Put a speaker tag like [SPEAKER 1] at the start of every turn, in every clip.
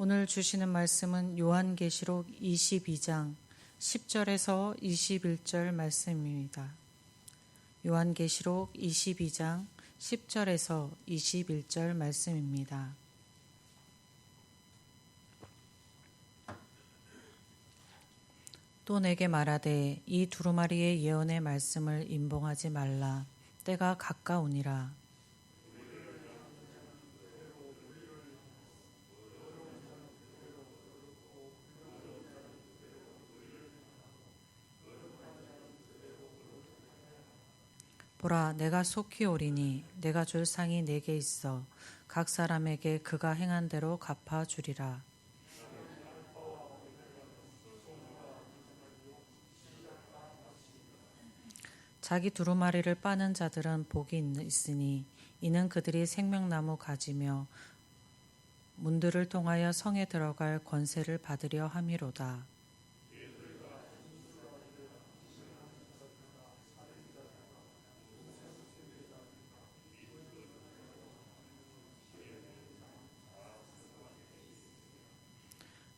[SPEAKER 1] 오늘 주시는 말씀은 요한계시록 22장 10절에서 21절 말씀입니다. 요한계시록 22장 10절에서 21절 말씀입니다. 또 내게 말하되 이 두루마리의 예언의 말씀을 임봉하지 말라. 때가 가까우니라. 보라, 내가 속히 오리니 내가 줄 상이 내게 있어 각 사람에게 그가 행한 대로 갚아주리라. 자기 두루마리를 빠는 자들은 복이 있으니 이는 그들이 생명나무 가지며 문들을 통하여 성에 들어갈 권세를 받으려 함이로다.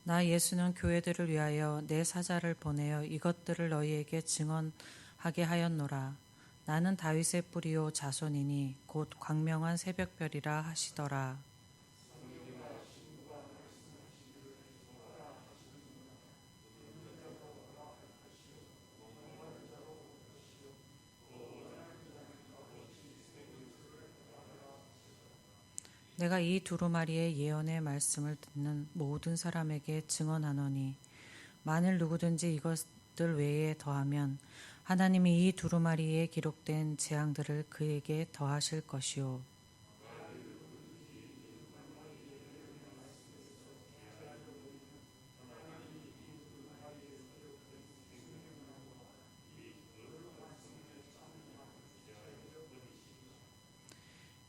[SPEAKER 1] 나 예수는 교회들을 위하여 내 사자를 보내어 이것들을 너희에게 증언하게 하였노라. 나는 다윗의 뿌리요 자손이니 곧 광명한 새벽별이라 하시더라. 내가 이 두루마리의 예언의 말씀을 듣는 모든 사람에게 증언하노니 만일 누구든지 이것들 외에 더하면 하나님이 이 두루마리에 기록된 재앙들을 그에게 더하실 것이요.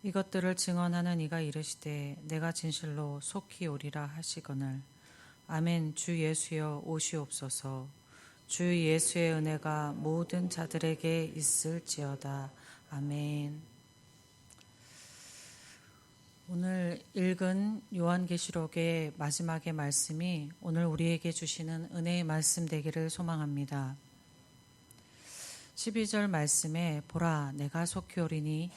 [SPEAKER 1] 이것들을 증언하는 이가 이르시되 내가 진실로 속히 오리라 하시거늘 아멘. 주 예수여 오시옵소서. 주 예수의 은혜가 모든 자들에게 있을지어다. 아멘. 오늘 읽은 요한계시록의 마지막의 말씀이 오늘 우리에게 주시는 은혜의 말씀 되기를 소망합니다. 12절 말씀에 보라, 내가 속히 오리니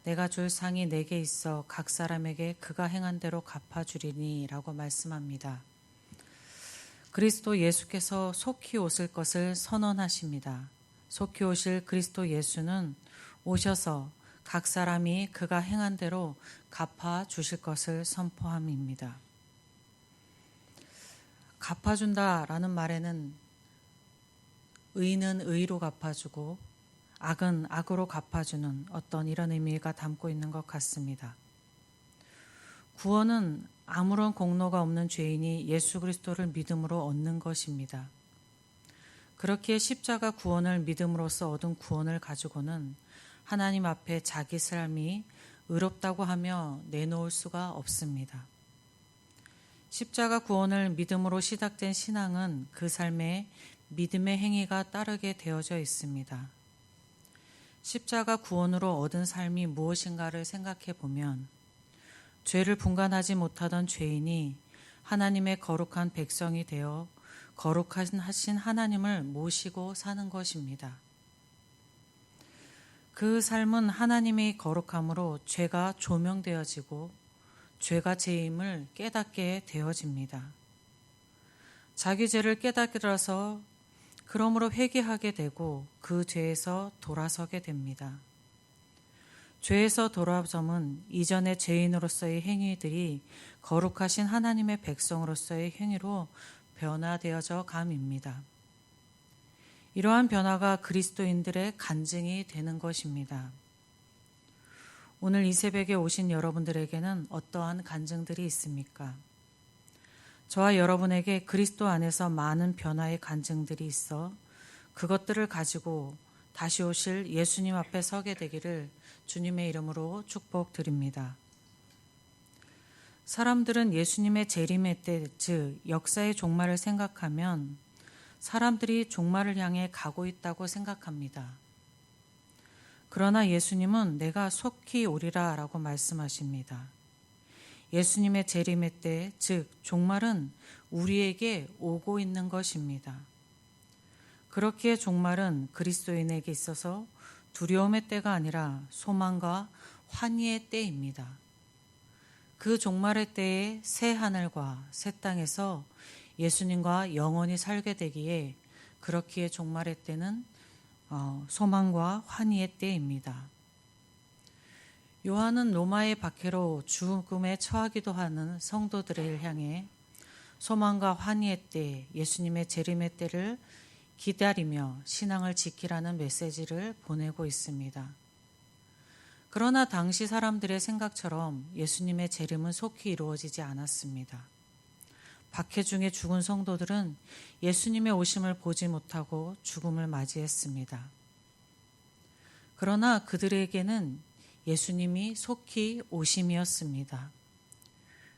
[SPEAKER 1] 내가 줄 상이 내게 있어 각 사람에게 그가 행한 대로 갚아주리니 라고 말씀합니다. 그리스도 예수께서 속히 오실 것을 선언하십니다. 속히 오실 그리스도 예수는 오셔서 각 사람이 그가 행한 대로 갚아주실 것을 선포함입니다. 갚아준다라는 말에는 의는 의로 갚아주고 악은 악으로 갚아주는 어떤 이런 의미가 담고 있는 것 같습니다. 구원은 아무런 공로가 없는 죄인이 예수 그리스도를 믿음으로 얻는 것입니다. 그렇기에 십자가 구원을 믿음으로써 얻은 구원을 가지고는 하나님 앞에 자기 삶이 의롭다고 하며 내놓을 수가 없습니다. 십자가 구원을 믿음으로 시작된 신앙은 그 삶에 믿음의 행위가 따르게 되어져 있습니다. 십자가 구원으로 얻은 삶이 무엇인가를 생각해 보면 죄를 분간하지 못하던 죄인이 하나님의 거룩한 백성이 되어 거룩하신 하나님을 모시고 사는 것입니다. 그 삶은 하나님의 거룩함으로 죄가 조명되어지고 죄가 죄임을 깨닫게 되어집니다. 자기 죄를 깨달아서 그러므로 회개하게 되고 그 죄에서 돌아서게 됩니다. 죄에서 돌아섬은 이전의 죄인으로서의 행위들이 거룩하신 하나님의 백성으로서의 행위로 변화되어져 감입니다. 이러한 변화가 그리스도인들의 간증이 되는 것입니다. 오늘 이 새벽에 오신 여러분들에게는 어떠한 간증들이 있습니까? 저와 여러분에게 그리스도 안에서 많은 변화의 간증들이 있어 그것들을 가지고 다시 오실 예수님 앞에 서게 되기를 주님의 이름으로 축복드립니다. 사람들은 예수님의 재림의 때, 즉 역사의 종말을 생각하면 사람들이 종말을 향해 가고 있다고 생각합니다. 그러나 예수님은 내가 속히 오리라 라고 말씀하십니다. 예수님의 재림의 때, 즉 종말은 우리에게 오고 있는 것입니다. 그렇기에 종말은 그리스도인에게 있어서 두려움의 때가 아니라 소망과 환희의 때입니다. 그 종말의 때에 새 하늘과 새 땅에서 예수님과 영원히 살게 되기에, 그렇기에 종말의 때는 소망과 환희의 때입니다. 요한은 로마의 박해로 죽음에 처하기도 하는 성도들을 향해 소망과 환희의 때, 예수님의 재림의 때를 기다리며 신앙을 지키라는 메시지를 보내고 있습니다. 그러나 당시 사람들의 생각처럼 예수님의 재림은 속히 이루어지지 않았습니다. 박해 중에 죽은 성도들은 예수님의 오심을 보지 못하고 죽음을 맞이했습니다. 그러나 그들에게는 예수님이 속히 오심이었습니다.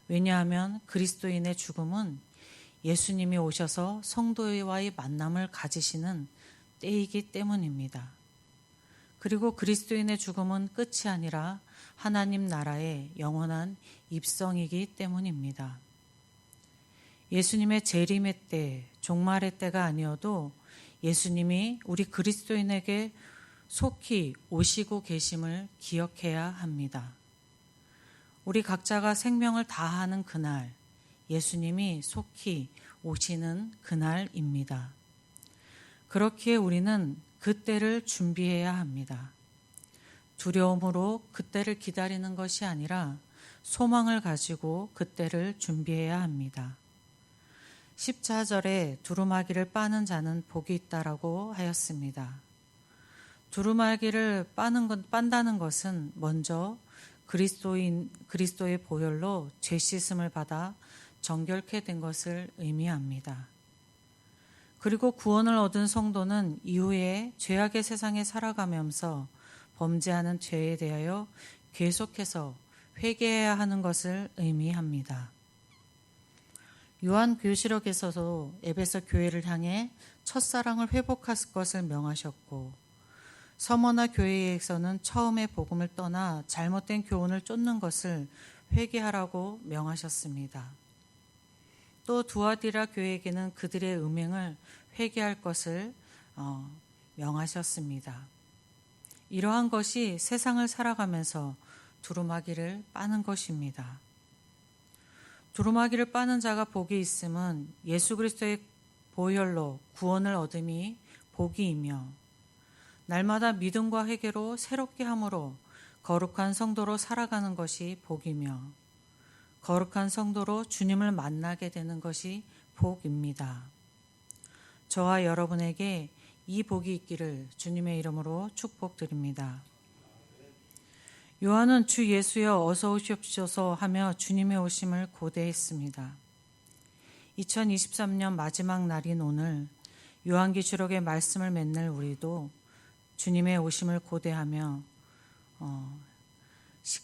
[SPEAKER 1] 왜냐하면 그리스도인의 죽음은 예수님이 오셔서 성도와의 만남을 가지시는 때이기 때문입니다. 그리고 그리스도인의 죽음은 끝이 아니라 하나님 나라의 영원한 입성이기 때문입니다. 예수님의 재림의 때, 종말의 때가 아니어도 예수님이 우리 그리스도인에게 속히 오시고 계심을 기억해야 합니다. 우리 각자가 생명을 다하는 그날, 예수님이 속히 오시는 그날입니다. 그렇기에 우리는 그때를 준비해야 합니다. 두려움으로 그때를 기다리는 것이 아니라 소망을 가지고 그때를 준비해야 합니다. 14절에 두루마기를 빠는 자는 복이 있다라고 하였습니다. 두루마기를 빤다는 것은 먼저 그리스도의 보혈로 죄 씻음을 받아 정결케 된 것을 의미합니다. 그리고 구원을 얻은 성도는 이후에 죄악의 세상에 살아가면서 범죄하는 죄에 대하여 계속해서 회개해야 하는 것을 의미합니다. 요한계시록에서도 에베소 교회를 향해 첫사랑을 회복할 것을 명하셨고, 서머나 교회에서는 처음에 복음을 떠나 잘못된 교훈을 쫓는 것을 회개하라고 명하셨습니다. 또 두아디라 교회에게는 그들의 음행을 회개할 것을 명하셨습니다. 이러한 것이 세상을 살아가면서 두루마기를 빠는 것입니다. 두루마기를 빠는 자가 복이 있음은 예수 그리스도의 보혈로 구원을 얻음이 복이이며, 날마다 믿음과 회개로 새롭게 함으로 거룩한 성도로 살아가는 것이 복이며, 거룩한 성도로 주님을 만나게 되는 것이 복입니다. 저와 여러분에게 이 복이 있기를 주님의 이름으로 축복드립니다. 요한은 주 예수여 어서 오시옵소서 하며 주님의 오심을 고대했습니다. 2023년 마지막 날인 오늘 요한계시록의 말씀을 맺는 우리도 주님의 오심을 고대하며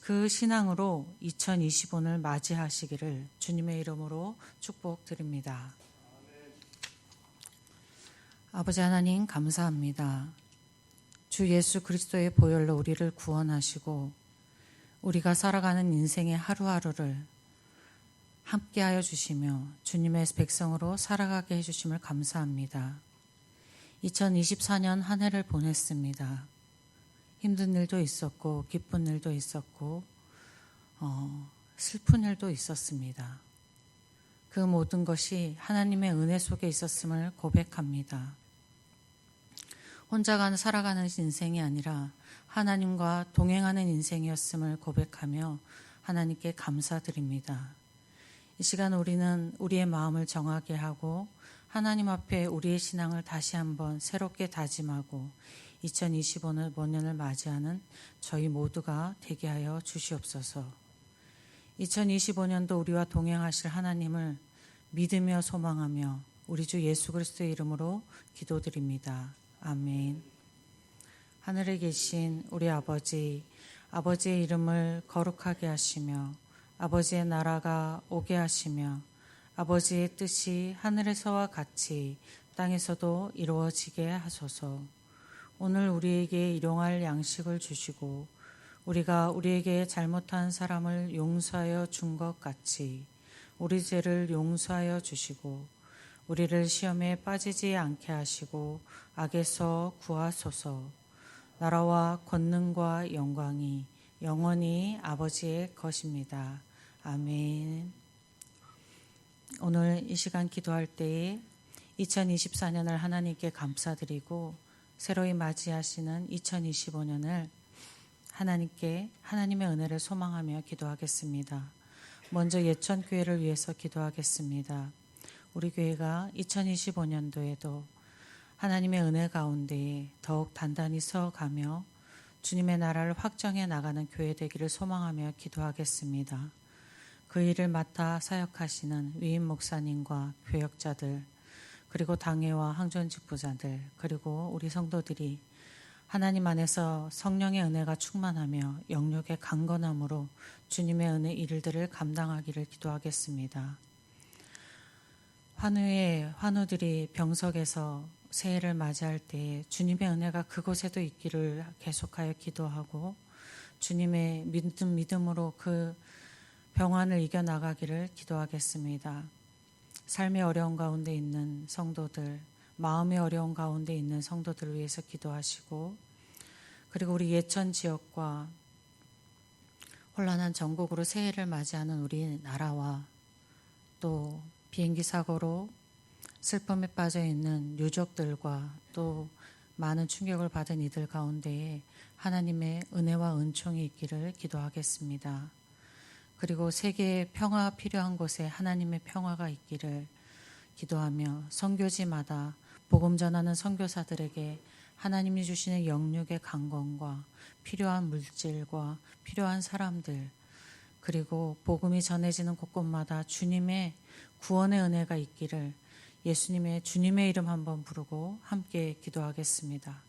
[SPEAKER 1] 그 신앙으로 2025년을 맞이하시기를 주님의 이름으로 축복드립니다. 아버지 하나님 감사합니다. 주 예수 그리스도의 보혈로 우리를 구원하시고 우리가 살아가는 인생의 하루하루를 함께하여 주시며 주님의 백성으로 살아가게 해주심을 감사합니다. 2024년 한 해를 보냈습니다. 힘든 일도 있었고 기쁜 일도 있었고 슬픈 일도 있었습니다. 그 모든 것이 하나님의 은혜 속에 있었음을 고백합니다. 혼자 살아가는 인생이 아니라 하나님과 동행하는 인생이었음을 고백하며 하나님께 감사드립니다. 이 시간 우리는 우리의 마음을 정하게 하고 하나님 앞에 우리의 신앙을 다시 한번 새롭게 다짐하고 2025년을 맞이하는 저희 모두가 되게 하여 주시옵소서. 2025년도 우리와 동행하실 하나님을 믿으며 소망하며 우리 주 예수 그리스도의 이름으로 기도드립니다. 아멘. 하늘에 계신 우리 아버지, 아버지의 이름을 거룩하게 하시며 아버지의 나라가 오게 하시며 아버지의 뜻이 하늘에서와 같이 땅에서도 이루어지게 하소서. 오늘 우리에게 일용할 양식을 주시고 우리가 우리에게 잘못한 사람을 용서하여 준 것 같이 우리 죄를 용서하여 주시고 우리를 시험에 빠지지 않게 하시고 악에서 구하소서. 나라와 권능과 영광이 영원히 아버지의 것입니다. 아멘. 오늘 이 시간 기도할 때에 2024년을 하나님께 감사드리고 새로이 맞이하시는 2025년을 하나님께 하나님의 은혜를 소망하며 기도하겠습니다. 먼저 예천교회를 위해서 기도하겠습니다. 우리 교회가 2025년도에도 하나님의 은혜 가운데 더욱 단단히 서가며 주님의 나라를 확정해 나가는 교회 되기를 소망하며 기도하겠습니다. 그 일을 맡아 사역하시는 위임 목사님과 교역자들, 그리고 당회와 항전 직부자들, 그리고 우리 성도들이 하나님 안에서 성령의 은혜가 충만하며 영육의 강건함으로 주님의 은혜 일들을 감당하기를 기도하겠습니다. 환우의 환우들이 병석에서 새해를 맞이할 때 주님의 은혜가 그곳에도 있기를 계속하여 기도하고 주님의 믿음으로 그 병환을 이겨나가기를 기도하겠습니다. 삶의 어려운 가운데 있는 성도들, 마음의 어려운 가운데 있는 성도들을 위해서 기도하시고, 그리고 우리 예천 지역과 혼란한 전국으로 새해를 맞이하는 우리 나라와 또 비행기 사고로 슬픔에 빠져 있는 유족들과 또 많은 충격을 받은 이들 가운데에 하나님의 은혜와 은총이 있기를 기도하겠습니다. 그리고 세계의 평화 필요한 곳에 하나님의 평화가 있기를 기도하며 선교지마다 복음 전하는 선교사들에게 하나님이 주시는 영육의 강건과 필요한 물질과 필요한 사람들, 그리고 복음이 전해지는 곳곳마다 주님의 구원의 은혜가 있기를 예수님의 주님의 이름 한번 부르고 함께 기도하겠습니다.